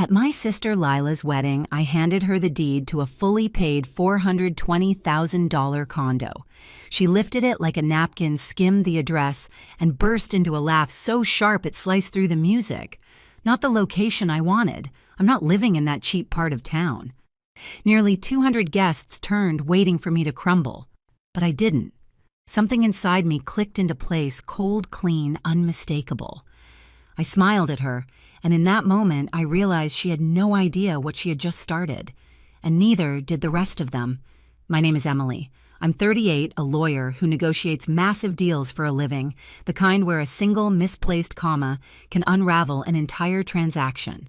At my sister Lila's wedding, I handed her the deed to a fully paid $420,000 condo. She lifted it like a napkin, skimmed the address, and burst into a laugh so sharp it sliced through the music. Not the location I wanted. I'm not living in that cheap part of town. Nearly 200 guests turned, waiting for me to crumble. But I didn't. Something inside me clicked into place, cold, clean, unmistakable. I smiled at her, and in that moment I realized she had no idea what she had just started. And neither did the rest of them. My name is Emily. I'm 38, a lawyer who negotiates massive deals for a living, the kind where a single misplaced comma can unravel an entire transaction.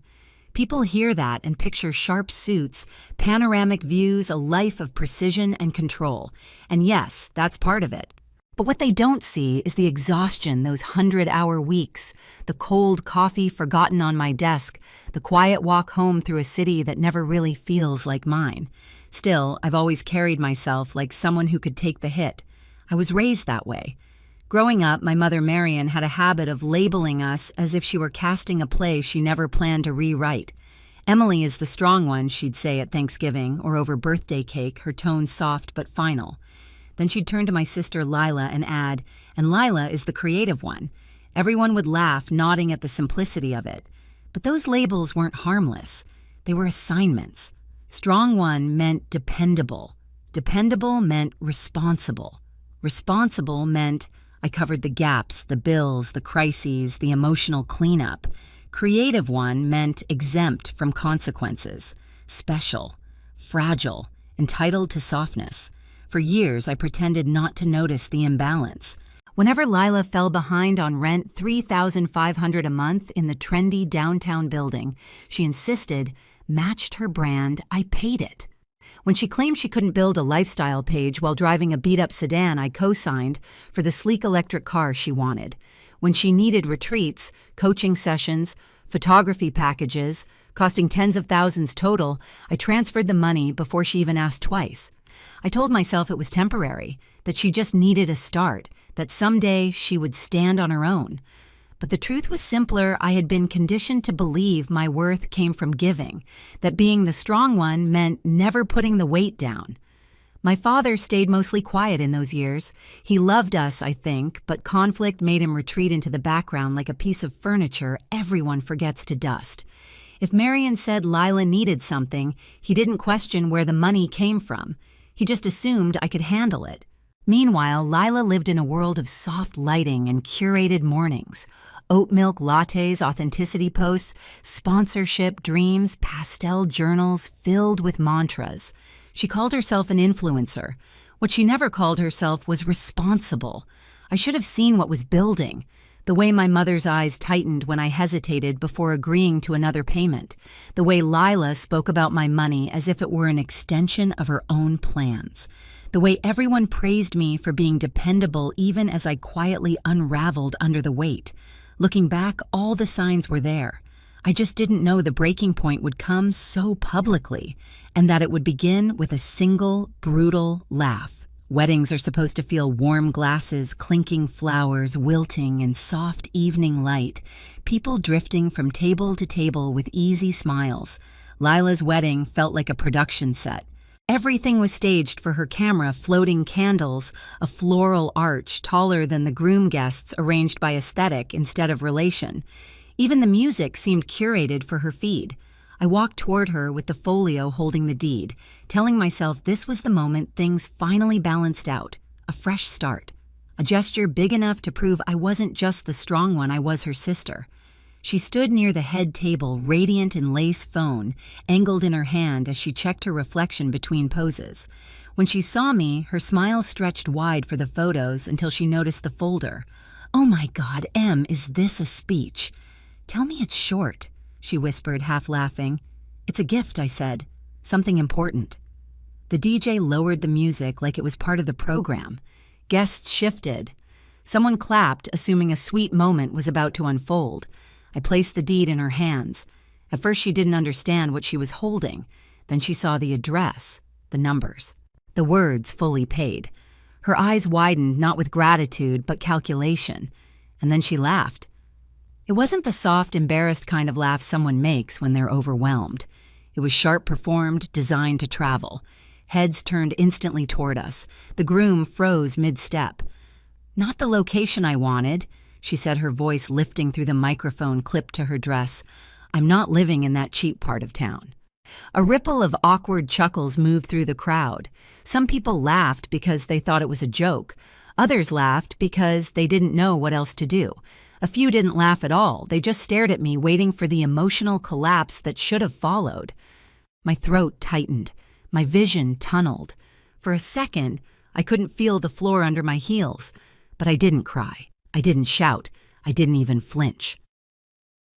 People hear that and picture sharp suits, panoramic views, a life of precision and control. And yes, that's part of it. But what they don't see is the exhaustion those 100-hour weeks, the cold coffee forgotten on my desk, the quiet walk home through a city that never really feels like mine. Still, I've always carried myself like someone who could take the hit. I was raised that way. Growing up, my mother Marion had a habit of labeling us as if she were casting a play she never planned to rewrite. Emily is the strong one, she'd say at Thanksgiving or over birthday cake, her tone soft but final. Then she'd turn to my sister Lila and add, and Lila is the creative one. Everyone would laugh, nodding at the simplicity of it. But those labels weren't harmless. They were assignments. Strong one meant dependable. Dependable meant responsible. Responsible meant I covered the gaps, the bills, the crises, the emotional cleanup. Creative one meant exempt from consequences. Special. Fragile. Entitled to softness. For years, I pretended not to notice the imbalance. Whenever Lila fell behind on rent, $3,500 a month in the trendy downtown building, she insisted, matched her brand, I paid it. When she claimed she couldn't build a lifestyle page while driving a beat-up sedan, I co-signed for the sleek electric car she wanted. When she needed retreats, coaching sessions, photography packages, costing tens of thousands total, I transferred the money before she even asked twice. I told myself it was temporary, that she just needed a start, that someday she would stand on her own. But the truth was simpler. I had been conditioned to believe my worth came from giving, that being the strong one meant never putting the weight down. My father stayed mostly quiet in those years. He loved us, I think, but conflict made him retreat into the background like a piece of furniture everyone forgets to dust. If Marion said Lila needed something, he didn't question where the money came from. He just assumed I could handle it. Meanwhile, Lila lived in a world of soft lighting and curated mornings. Oat milk lattes, authenticity posts, sponsorship dreams, pastel journals filled with mantras. She called herself an influencer. What she never called herself was responsible. I should have seen what was building. The way my mother's eyes tightened when I hesitated before agreeing to another payment. The way Lila spoke about my money as if it were an extension of her own plans. The way everyone praised me for being dependable even as I quietly unraveled under the weight. Looking back, all the signs were there. I just didn't know the breaking point would come so publicly, and that it would begin with a single, brutal laugh. Weddings are supposed to feel warm glasses, clinking flowers, wilting in soft evening light, people drifting from table to table with easy smiles. Lila's wedding felt like a production set. Everything was staged for her camera, floating candles, a floral arch taller than the groom guests arranged by aesthetic instead of relation. Even the music seemed curated for her feed. I walked toward her with the folio holding the deed, telling myself this was the moment things finally balanced out, a fresh start. A gesture big enough to prove I wasn't just the strong one, I was her sister. She stood near the head table, radiant in lace phone, angled in her hand as she checked her reflection between poses. When she saw me, her smile stretched wide for the photos until she noticed the folder. "Oh my God, Em, is this a speech?" "Tell me it's short," she whispered, half laughing. "It's a gift," I said. "Something important." The DJ lowered the music like it was part of the program. Guests shifted. Someone clapped, assuming a sweet moment was about to unfold. I placed the deed in her hands. At first she didn't understand what she was holding. Then she saw the address, the numbers, the words fully paid. Her eyes widened, not with gratitude, but calculation. And then she laughed. It wasn't the soft, embarrassed kind of laugh someone makes when they're overwhelmed. It was sharp performed, designed to travel. Heads turned instantly toward us. The groom froze mid-step. "Not the location I wanted," she said, her voice lifting through the microphone clipped to her dress. "I'm not living in that cheap part of town." A ripple of awkward chuckles moved through the crowd. Some people laughed because they thought it was a joke. Others laughed because they didn't know what else to do. A few didn't laugh at all. They just stared at me, waiting for the emotional collapse that should have followed. My throat tightened. My vision tunneled. For a second, I couldn't feel the floor under my heels. But I didn't cry. I didn't shout. I didn't even flinch.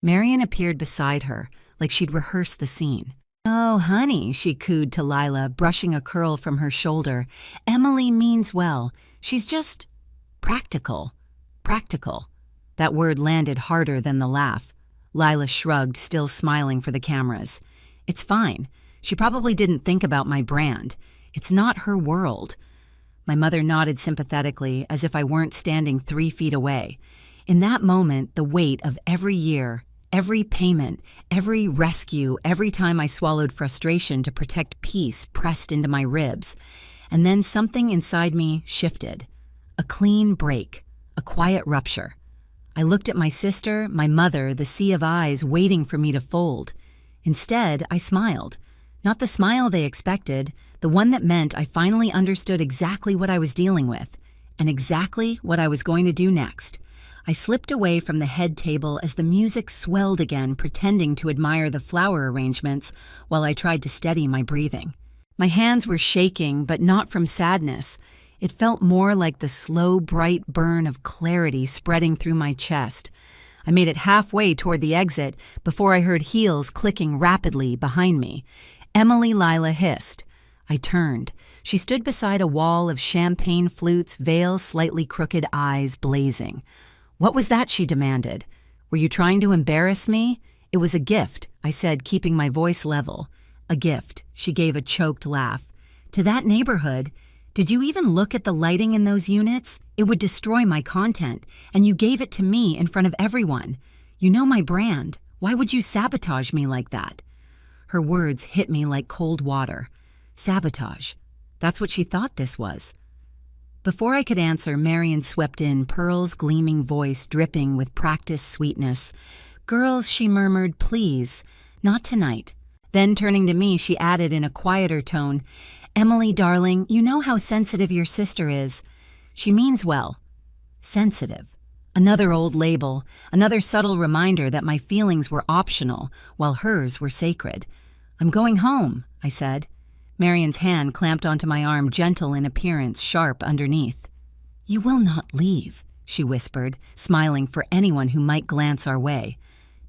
Marion appeared beside her, like she'd rehearsed the scene. "Oh, honey," she cooed to Lila, brushing a curl from her shoulder. "Emily means well. She's just practical." Practical. That word landed harder than the laugh. Lila shrugged, still smiling for the cameras. "It's fine. She probably didn't think about my brand. It's not her world." My mother nodded sympathetically, as if I weren't standing 3 feet away. In that moment, the weight of every year, every payment, every rescue, every time I swallowed frustration to protect peace pressed into my ribs. And then something inside me shifted. A clean break, a quiet rupture. I looked at my sister, my mother, the sea of eyes waiting for me to fold. Instead, I smiled. Not the smile they expected, the one that meant I finally understood exactly what I was dealing with, and exactly what I was going to do next. I slipped away from the head table as the music swelled again, pretending to admire the flower arrangements while I tried to steady my breathing. My hands were shaking, but not from sadness. It felt more like the slow, bright burn of clarity spreading through my chest. I made it halfway toward the exit before I heard heels clicking rapidly behind me. Emily Lila hissed. I turned. She stood beside a wall of champagne flutes, veil slightly crooked, eyes blazing. "What was that?" she demanded. "Were you trying to embarrass me?" "It was a gift," I said, keeping my voice level. "A gift," she gave a choked laugh. "To that neighborhood? Did you even look at the lighting in those units? It would destroy my content, and you gave it to me in front of everyone. You know my brand. Why would you sabotage me like that?" Her words hit me like cold water. Sabotage. That's what she thought this was. Before I could answer, Marion swept in, Pearl's gleaming voice dripping with practiced sweetness. "Girls," she murmured, "please, not tonight." Then turning to me, she added in a quieter tone, "Emily, darling, you know how sensitive your sister is. She means well." Sensitive. Another old label, another subtle reminder that my feelings were optional while hers were sacred. "I'm going home," I said. Marion's hand clamped onto my arm, gentle in appearance, sharp underneath. "You will not leave," she whispered, smiling for anyone who might glance our way.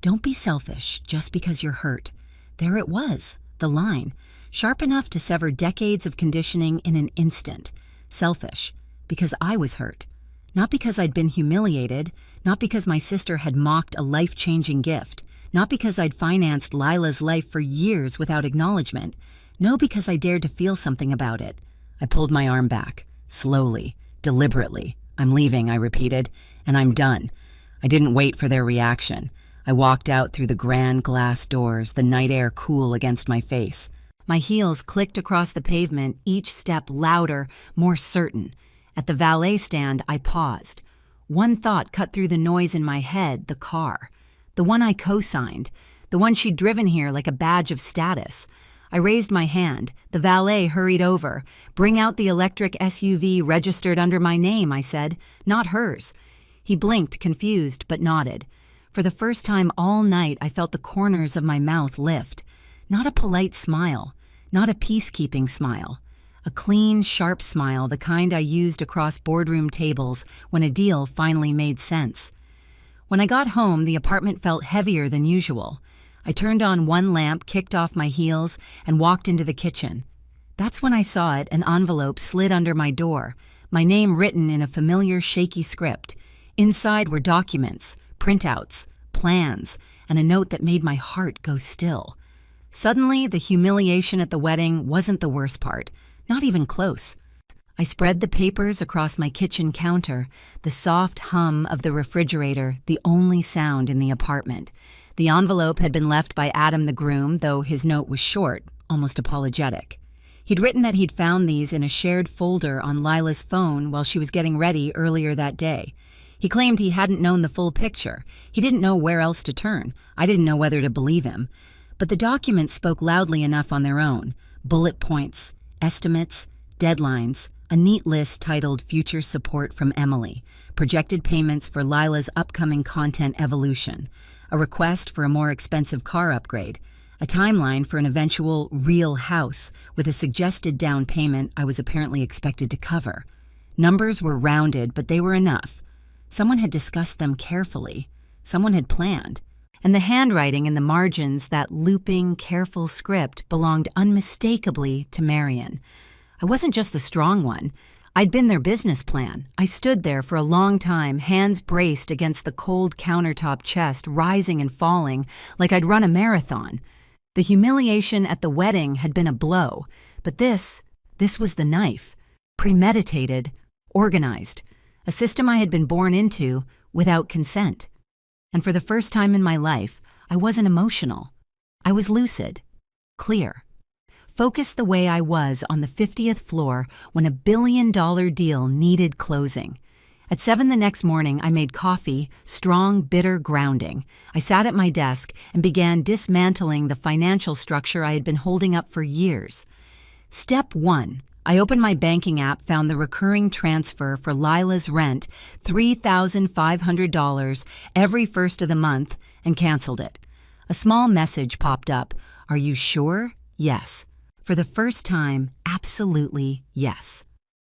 "Don't be selfish just because you're hurt." There it was, the line, sharp enough to sever decades of conditioning in an instant. Selfish, because I was hurt. Not because I'd been humiliated, not because my sister had mocked a life-changing gift, not because I'd financed Lila's life for years without acknowledgement. No, because I dared to feel something about it. I pulled my arm back, slowly, deliberately. "I'm leaving," I repeated, "and I'm done." I didn't wait for their reaction. I walked out through the grand glass doors, the night air cool against my face. My heels clicked across the pavement, each step louder, more certain. At the valet stand, I paused. One thought cut through the noise in my head, the car. The one I co-signed. The one she'd driven here like a badge of status. I raised my hand. The valet hurried over. "Bring out the electric SUV registered under my name," I said. "Not hers." He blinked, confused, but nodded. For the first time all night, I felt the corners of my mouth lift. Not a polite smile. Not a peacekeeping smile. A clean, sharp smile, the kind I used across boardroom tables when a deal finally made sense. When I got home, the apartment felt heavier than usual. I turned on one lamp, kicked off my heels, and walked into the kitchen. That's when I saw it, an envelope slid under my door, my name written in a familiar shaky script. Inside were documents, printouts, plans, and a note that made my heart go still. Suddenly, the humiliation at the wedding wasn't the worst part, not even close. I spread the papers across my kitchen counter, the soft hum of the refrigerator the only sound in the apartment. The envelope had been left by Adam the groom, though his note was short, almost apologetic. He'd written that he'd found these in a shared folder on Lila's phone while she was getting ready earlier that day. He claimed he hadn't known the full picture. He didn't know where else to turn. I didn't know whether to believe him. But the documents spoke loudly enough on their own. Bullet points, estimates, deadlines, a neat list titled Future Support from Emily, projected payments for Lila's upcoming content evolution, a request for a more expensive car upgrade, a timeline for an eventual real house with a suggested down payment I was apparently expected to cover. Numbers were rounded, but they were enough. Someone had discussed them carefully. Someone had planned. And the handwriting in the margins, that looping, careful script, belonged unmistakably to Marion. I wasn't just the strong one. I'd been their business plan. I stood there for a long time, hands braced against the cold countertop chest, rising and falling, like I'd run a marathon. The humiliation at the wedding had been a blow, but this was the knife. Premeditated, organized. A system I had been born into without consent. And for the first time in my life, I wasn't emotional. I was lucid, clear. Focused the way I was on the 50th floor when a billion-dollar deal needed closing. At 7 the next morning, I made coffee, strong, bitter grounding. I sat at my desk and began dismantling the financial structure I had been holding up for years. Step 1. I opened my banking app, found the recurring transfer for Lila's rent, $3,500 every first of the month, and canceled it. A small message popped up. Are you sure? Yes. For the first time, absolutely yes.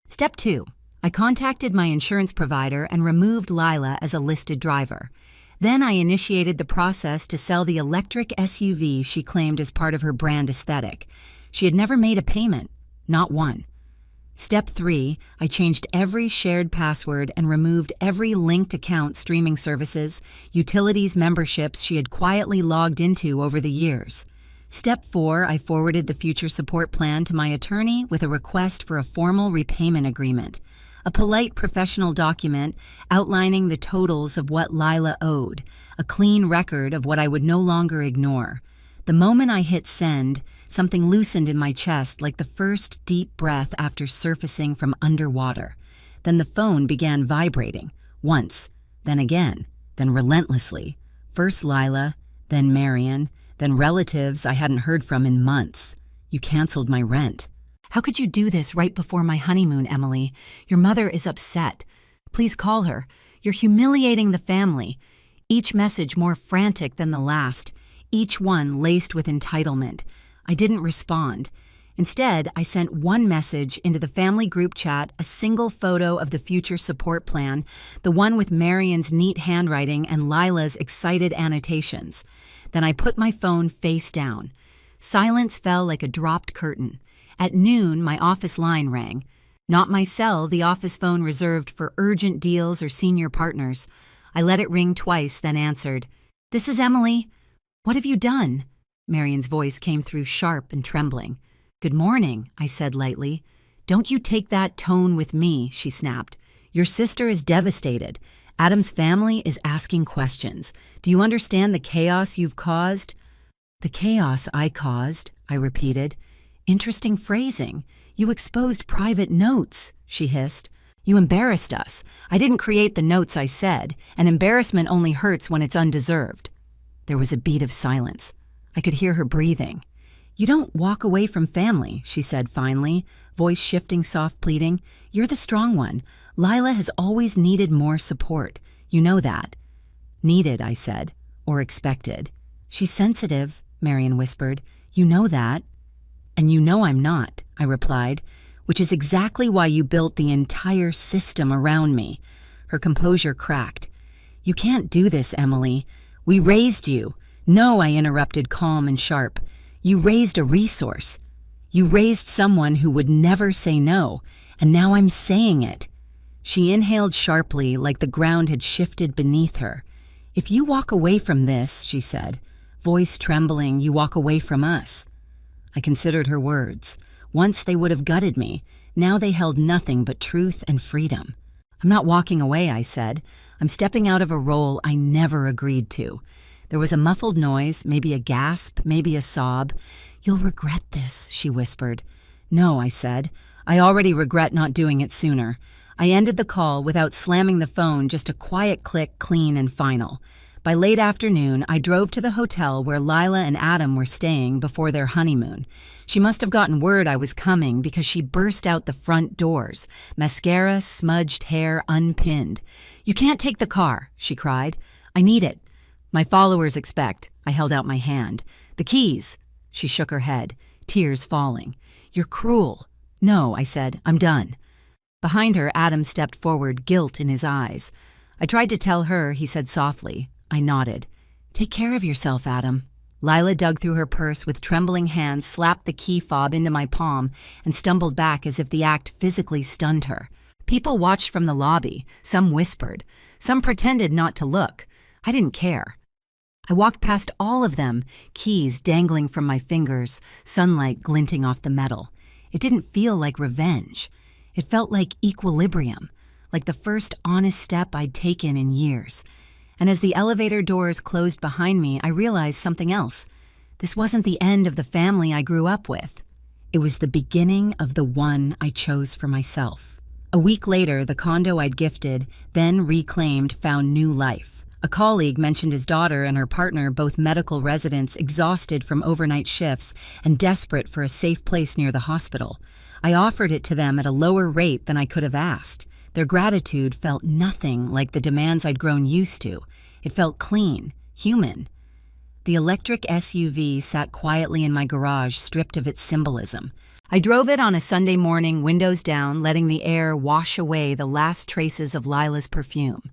Step 2. I contacted my insurance provider and removed Lila as a listed driver. Then I initiated the process to sell the electric SUV she claimed as part of her brand aesthetic. She had never made a payment, not one. Step 3, I changed every shared password and removed every linked account, streaming services, utilities, memberships she had quietly logged into over the years. Step 4, I forwarded the future support plan to my attorney with a request for a formal repayment agreement, a polite professional document outlining the totals of what Lila owed, a clean record of what I would no longer ignore. The moment I hit send, something loosened in my chest like the first deep breath after surfacing from underwater. Then the phone began vibrating, once, then again, then relentlessly. First Lila, then Marion, then relatives I hadn't heard from in months. You canceled my rent. How could you do this right before my honeymoon, Emily? Your mother is upset. Please call her. You're humiliating the family. Each message more frantic than the last, each one laced with entitlement. I didn't respond. Instead, I sent one message into the family group chat, a single photo of the future support plan, the one with Marion's neat handwriting and Lila's excited annotations. Then I put my phone face down. Silence fell like a dropped curtain. At noon, my office line rang. Not my cell, the office phone reserved for urgent deals or senior partners. I let it ring twice, then answered. This is Emily. What have you done? Marion's voice came through sharp and trembling. Good morning, I said lightly. Don't you take that tone with me, she snapped. Your sister is devastated. Adam's family is asking questions. Do you understand the chaos you've caused? The chaos I caused, I repeated. Interesting phrasing. You exposed private notes, she hissed. You embarrassed us. I didn't create the notes, I said, and embarrassment only hurts when it's undeserved. There was a beat of silence. I could hear her breathing. You don't walk away from family, she said finally, voice shifting, soft pleading. You're the strong one. Lila has always needed more support. You know that. Needed, I said, or expected. She's sensitive, Marion whispered. You know that. And you know I'm not, I replied, which is exactly why you built the entire system around me. Her composure cracked. You can't do this, Emily. We raised you. No, I interrupted, calm and sharp. You raised a resource. You raised someone who would never say no, and now I'm saying it. She inhaled sharply, like the ground had shifted beneath her. If you walk away from this, she said, voice trembling, you walk away from us. I considered her words. Once they would have gutted me. Now they held nothing but truth and freedom. I'm not walking away, I said. I'm stepping out of a role I never agreed to. There was a muffled noise, maybe a gasp, maybe a sob. You'll regret this, she whispered. No, I said. I already regret not doing it sooner. I ended the call without slamming the phone, just a quiet click, clean and final. By late afternoon, I drove to the hotel where Lila and Adam were staying before their honeymoon. She must have gotten word I was coming because she burst out the front doors, mascara, smudged hair, unpinned. You can't take the car, she cried. I need it. My followers expect. I held out my hand. The keys. She shook her head, tears falling. You're cruel. No, I said. I'm done. Behind her, Adam stepped forward, guilt in his eyes. I tried to tell her, he said softly. I nodded. Take care of yourself, Adam. Lila dug through her purse with trembling hands, slapped the key fob into my palm, and stumbled back as if the act physically stunned her. People watched from the lobby. Some whispered. Some pretended not to look. I didn't care. I walked past all of them, keys dangling from my fingers, sunlight glinting off the metal. It didn't feel like revenge. It felt like equilibrium, like the first honest step I'd taken in years. And as the elevator doors closed behind me, I realized something else. This wasn't the end of the family I grew up with. It was the beginning of the one I chose for myself. A week later, the condo I'd gifted, then reclaimed, found new life. A colleague mentioned his daughter and her partner, both medical residents, exhausted from overnight shifts and desperate for a safe place near the hospital. I offered it to them at a lower rate than I could have asked. Their gratitude felt nothing like the demands I'd grown used to. It felt clean, human. The electric SUV sat quietly in my garage, stripped of its symbolism. I drove it on a Sunday morning, windows down, letting the air wash away the last traces of Lila's perfume.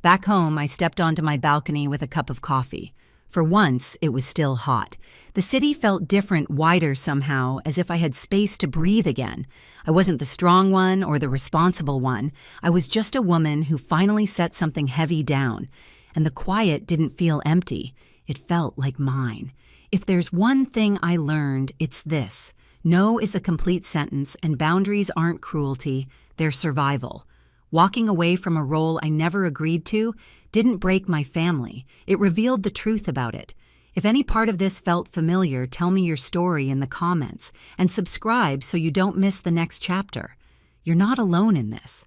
Back home, I stepped onto my balcony with a cup of coffee. For once, it was still hot. The city felt different, wider somehow, as if I had space to breathe again. I wasn't the strong one or the responsible one. I was just a woman who finally set something heavy down. And the quiet didn't feel empty. It felt like mine. If there's one thing I learned, it's this. No is a complete sentence, and boundaries aren't cruelty, they're survival. Walking away from a role I never agreed to didn't break my family. It revealed the truth about it. If any part of this felt familiar, tell me your story in the comments and subscribe so you don't miss the next chapter. You're not alone in this.